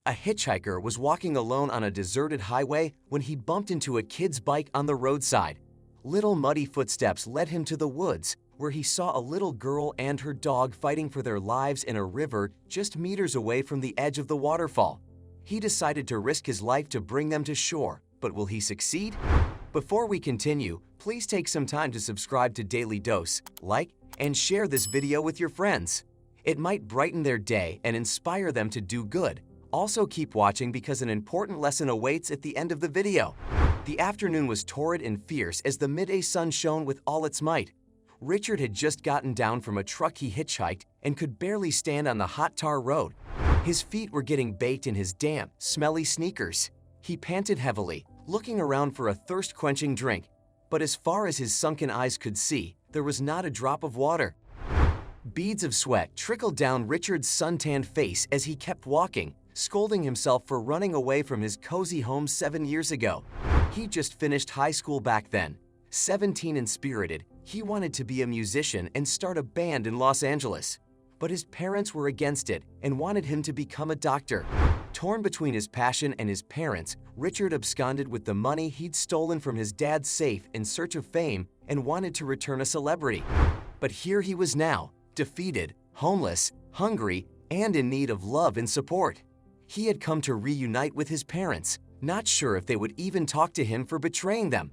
A hitchhiker was walking alone on a deserted highway when he bumped into a kid's bike on the roadside. Little muddy footsteps led him to the woods, where he saw a little girl and her dog fighting for their lives in a river just meters away from the edge of the waterfall. He decided to risk his life to bring them to shore, but will he succeed? Before we continue, please take some time to subscribe to Dailydose, like, and share this video with your friends. It might brighten their day and inspire them to do good. Also keep watching because an important lesson awaits at the end of the video. The afternoon was torrid and fierce as the midday sun shone with all its might. Richard had just gotten down from a truck he hitchhiked and could barely stand on the hot tar road. His feet were getting baked in his damp, smelly sneakers. He panted heavily, looking around for a thirst-quenching drink. But as far as his sunken eyes could see, there was not a drop of water. Beads of sweat trickled down Richard's suntanned face as he kept walking, scolding himself for running away from his cozy home 7 years ago. He just finished high school back then. 17 and spirited, he wanted to be a musician and start a band in Los Angeles. But his parents were against it and wanted him to become a doctor. Torn between his passion and his parents, Richard absconded with the money he'd stolen from his dad's safe in search of fame and wanted to return a celebrity. But here he was now, defeated, homeless, hungry, and in need of love and support. He had come to reunite with his parents, not sure if they would even talk to him for betraying them.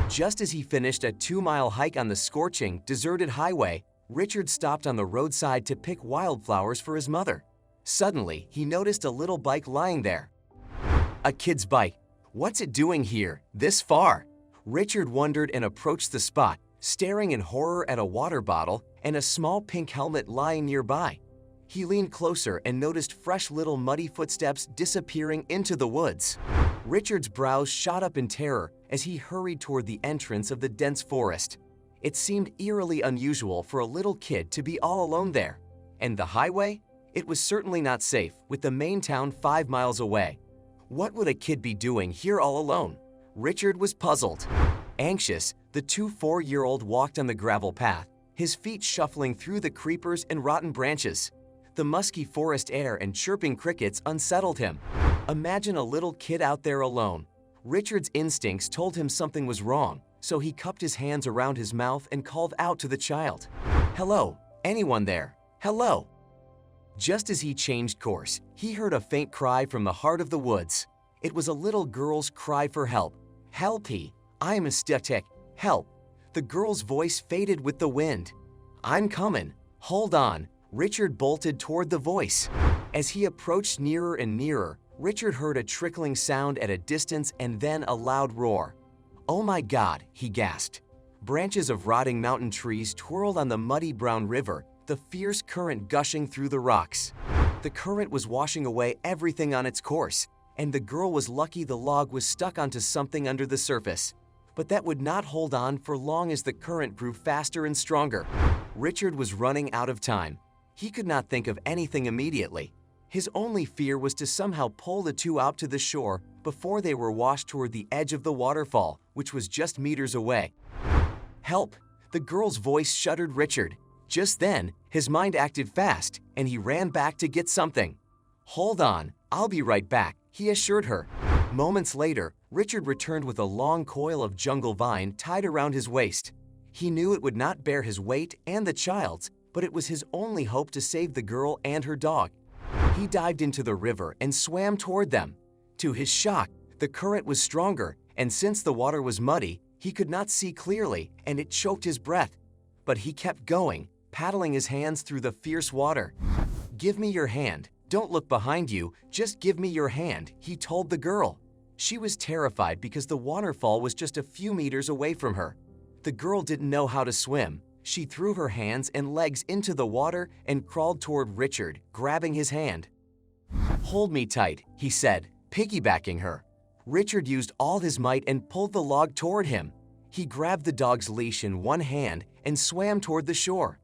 Just as he finished a 2-mile hike on the scorching, deserted highway, Richard stopped on the roadside to pick wildflowers for his mother. Suddenly, he noticed a little bike lying there. A kid's bike. What's it doing here, this far? Richard wondered and approached the spot, staring in horror at a water bottle and a small pink helmet lying nearby. He leaned closer and noticed fresh little muddy footsteps disappearing into the woods. Richard's brows shot up in terror as he hurried toward the entrance of the dense forest. It seemed eerily unusual for a little kid to be all alone there. And the highway? It was certainly not safe, with the main town 5 miles away. What would a kid be doing here all alone? Richard was puzzled. Anxious, the 2 4-year-old walked on the gravel path, his feet shuffling through the creepers and rotten branches. The musky forest air and chirping crickets unsettled him. Imagine a little kid out there alone. Richard's instincts told him something was wrong, so he cupped his hands around his mouth and called out to the child. "Hello, anyone there? Hello?" Just as he changed course, he heard a faint cry from the heart of the woods. It was a little girl's cry for help. "Helpy, I'm a static. Help." The girl's voice faded with the wind. "I'm coming. Hold on." Richard bolted toward the voice. As he approached nearer and nearer, Richard heard a trickling sound at a distance and then a loud roar. "Oh my God," he gasped. Branches of rotting mountain trees twirled on the muddy brown river, the fierce current gushing through the rocks. The current was washing away everything on its course, and the girl was lucky the log was stuck onto something under the surface. But that would not hold on for long as the current grew faster and stronger. Richard was running out of time. He could not think of anything immediately. His only fear was to somehow pull the two out to the shore before they were washed toward the edge of the waterfall, which was just meters away. "Help!" The girl's voice shuddered Richard. Just then, his mind acted fast, and he ran back to get something. "Hold on, I'll be right back," he assured her. Moments later, Richard returned with a long coil of jungle vine tied around his waist. He knew it would not bear his weight and the child's, but it was his only hope to save the girl and her dog. He dived into the river and swam toward them. To his shock, the current was stronger, and since the water was muddy, he could not see clearly, and it choked his breath. But he kept going, paddling his hands through the fierce water. "Give me your hand. Don't look behind you. Just give me your hand," he told the girl. She was terrified because the waterfall was just a few meters away from her. The girl didn't know how to swim. She threw her hands and legs into the water and crawled toward Richard, grabbing his hand. "Hold me tight," he said, piggybacking her. Richard used all his might and pulled the log toward him. He grabbed the dog's leash in one hand and swam toward the shore.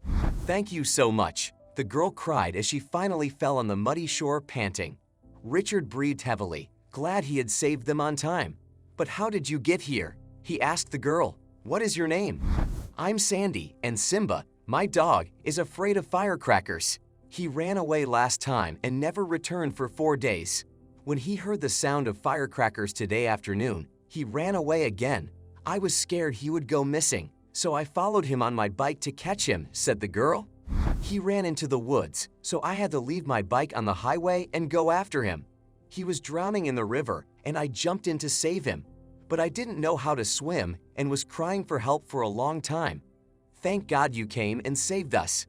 "Thank you so much," the girl cried as she finally fell on the muddy shore panting. Richard breathed heavily, glad he had saved them on time. "But how did you get here?" he asked the girl. "What is your name?" "I'm Sandy, and Simba, my dog, is afraid of firecrackers. He ran away last time and never returned for 4 days." When he heard the sound of firecrackers today afternoon, he ran away again. I was scared he would go missing, so I followed him on my bike to catch him, said the girl. He ran into the woods, so I had to leave my bike on the highway and go after him. He was drowning in the river, and I jumped in to save him. But I didn't know how to swim and was crying for help for a long time. Thank God you came and saved us.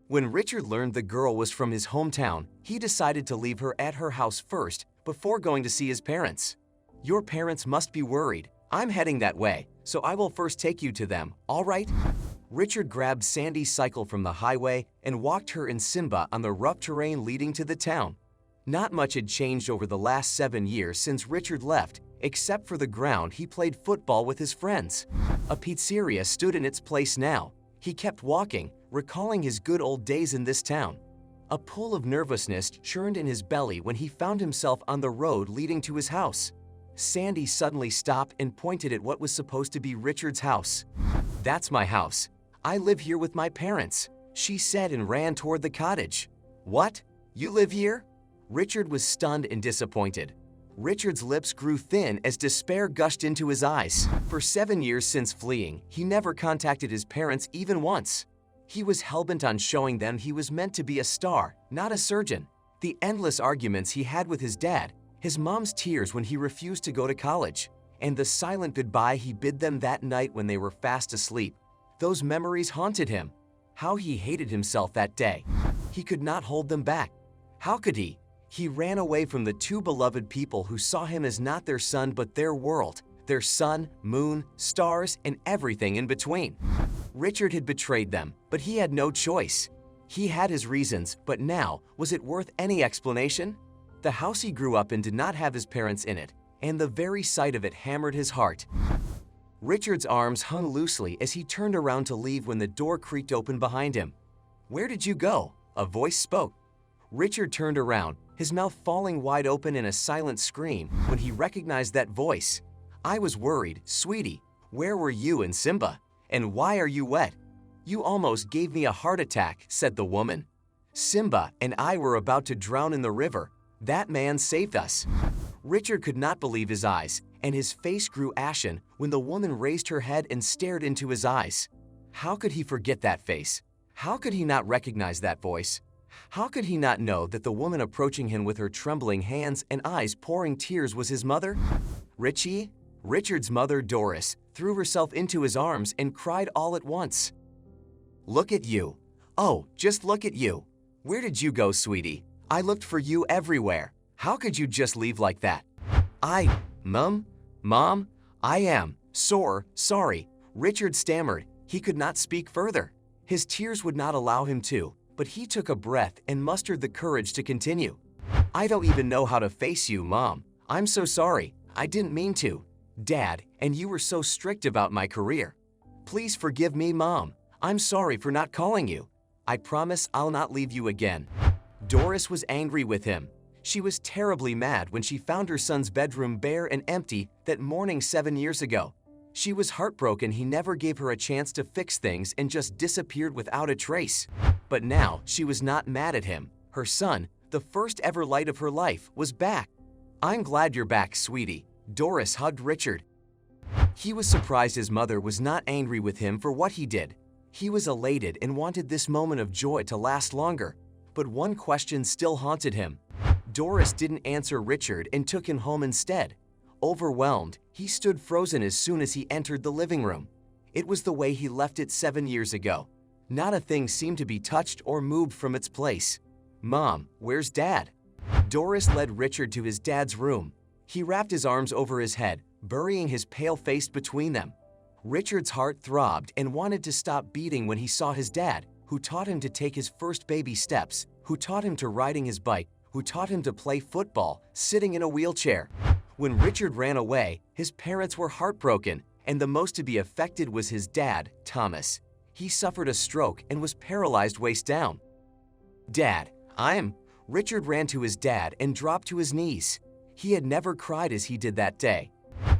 When Richard learned the girl was from his hometown, he decided to leave her at her house first before going to see his parents. Your parents must be worried. I'm heading that way, so I will first take you to them, all right? Richard grabbed Sandy's cycle from the highway and walked her and Simba on the rough terrain leading to the town. Not much had changed over the last 7 years since Richard left, except for the ground he played football with his friends. A pizzeria stood in its place now. He kept walking, recalling his good old days in this town. A pool of nervousness churned in his belly when he found himself on the road leading to his house. Sandy suddenly stopped and pointed at what was supposed to be Richard's house. "That's my house. I live here with my parents," she said and ran toward the cottage. "What? You live here?" Richard was stunned and disappointed. Richard's lips grew thin as despair gushed into his eyes. For 7 years since fleeing, he never contacted his parents even once. He was hellbent on showing them he was meant to be a star, not a surgeon. The endless arguments he had with his dad, his mom's tears when he refused to go to college, and the silent goodbye he bid them that night when they were fast asleep. Those memories haunted him. How he hated himself that day. He could not hold them back. How could he? He ran away from the two beloved people who saw him as not their son but their world, their sun, moon, stars, and everything in between. Richard had betrayed them, but he had no choice. He had his reasons, but now, was it worth any explanation? The house he grew up in did not have his parents in it, and the very sight of it hammered his heart. Richard's arms hung loosely as he turned around to leave when the door creaked open behind him. "Where did you go?" a voice spoke. Richard turned around, his mouth falling wide open in a silent scream when he recognized that voice. "I was worried, sweetie. Where were you and Simba? And why are you wet?" "You almost gave me a heart attack," said the woman. "Simba and I were about to drown in the river. That man saved us." Richard could not believe his eyes, and his face grew ashen when the woman raised her head and stared into his eyes. How could he forget that face? How could he not recognize that voice? How could he not know that the woman approaching him with her trembling hands and eyes pouring tears was his mother? "Richie?" Richard's mother, Doris, threw herself into his arms and cried all at once. "Look at you. Oh, just look at you. Where did you go, sweetie? I looked for you everywhere. How could you just leave like that?" Mom, I am sorry." Richard stammered. He could not speak further. His tears would not allow him to, but he took a breath and mustered the courage to continue. "I don't even know how to face you, Mom. I'm so sorry. I didn't mean to. Dad, and you were so strict about my career. Please forgive me, Mom. I'm sorry for not calling you. I promise I'll not leave you again." Doris was angry with him. She was terribly mad when she found her son's bedroom bare and empty that morning 7 years ago. She was heartbroken he never gave her a chance to fix things and just disappeared without a trace. But now she was not mad at him. Her son, the first ever light of her life, was back. "I'm glad you're back, sweetie." Doris hugged Richard. He was surprised his mother was not angry with him for what he did. He was elated and wanted this moment of joy to last longer. But one question still haunted him. Doris didn't answer Richard and took him home instead. Overwhelmed, he stood frozen as soon as he entered the living room. It was the way he left it 7 years ago. Not a thing seemed to be touched or moved from its place. "Mom, where's Dad?" Doris led Richard to his dad's room. He wrapped his arms over his head, burying his pale face between them. Richard's heart throbbed and wanted to stop beating when he saw his dad, who taught him to take his first baby steps, who taught him to riding his bike, who taught him to play football, sitting in a wheelchair. When Richard ran away, his parents were heartbroken, and the most to be affected was his dad, Thomas. He suffered a stroke and was paralyzed waist down. "Dad, Richard ran to his dad and dropped to his knees. He had never cried as he did that day.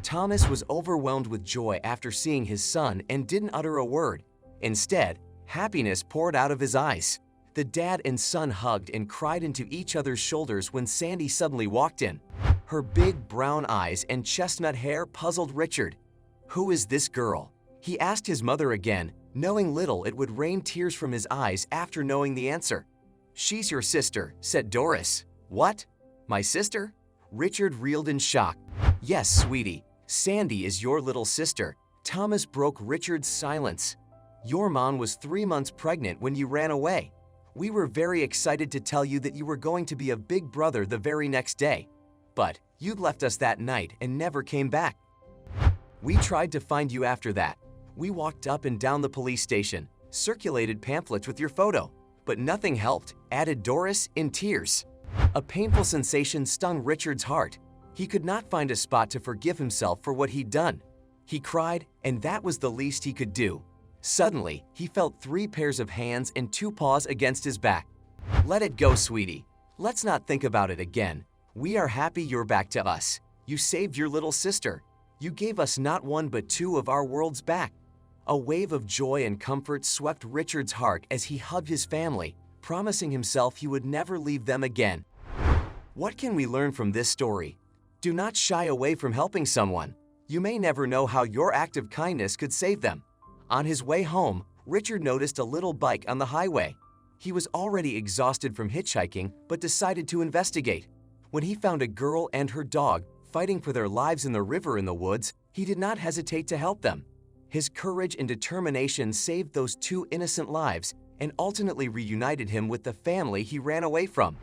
Thomas was overwhelmed with joy after seeing his son and didn't utter a word. Instead, happiness poured out of his eyes. The dad and son hugged and cried into each other's shoulders when Sandy suddenly walked in. Her big brown eyes and chestnut hair puzzled Richard. "Who is this girl?" he asked his mother again, knowing little it would rain tears from his eyes after knowing the answer. "She's your sister," said Doris. "What? My sister?" Richard reeled in shock. "Yes, sweetie, Sandy is your little sister." Thomas broke Richard's silence. "Your mom was 3 months pregnant when you ran away. We were very excited to tell you that you were going to be a big brother the very next day. But you left us that night and never came back. We tried to find you after that. We walked up and down the police station, circulated pamphlets with your photo, but nothing helped," added Doris in tears. A painful sensation stung Richard's heart. He could not find a spot to forgive himself for what he'd done. He cried, and that was the least he could do. Suddenly, he felt 3 pairs of hands and 2 paws against his back. "Let it go, sweetie. Let's not think about it again. We are happy you're back to us. You saved your little sister. You gave us not 1 but 2 of our worlds back." A wave of joy and comfort swept Richard's heart as he hugged his family, promising himself he would never leave them again. What can we learn from this story? Do not shy away from helping someone. You may never know how your act of kindness could save them. On his way home, Richard noticed a little bike on the highway. He was already exhausted from hitchhiking, but decided to investigate. When he found a girl and her dog fighting for their lives in the river in the woods, he did not hesitate to help them. His courage and determination saved those 2 innocent lives and ultimately reunited him with the family he ran away from.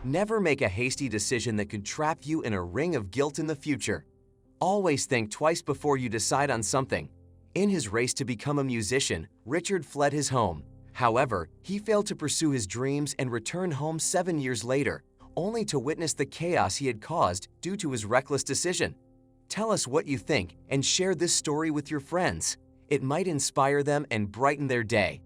Never make a hasty decision that could trap you in a ring of guilt in the future. Always think twice before you decide on something. In his race to become a musician, Richard fled his home. However, he failed to pursue his dreams and returned home 7 years later, only to witness the chaos he had caused due to his reckless decision. Tell us what you think and share this story with your friends. It might inspire them and brighten their day.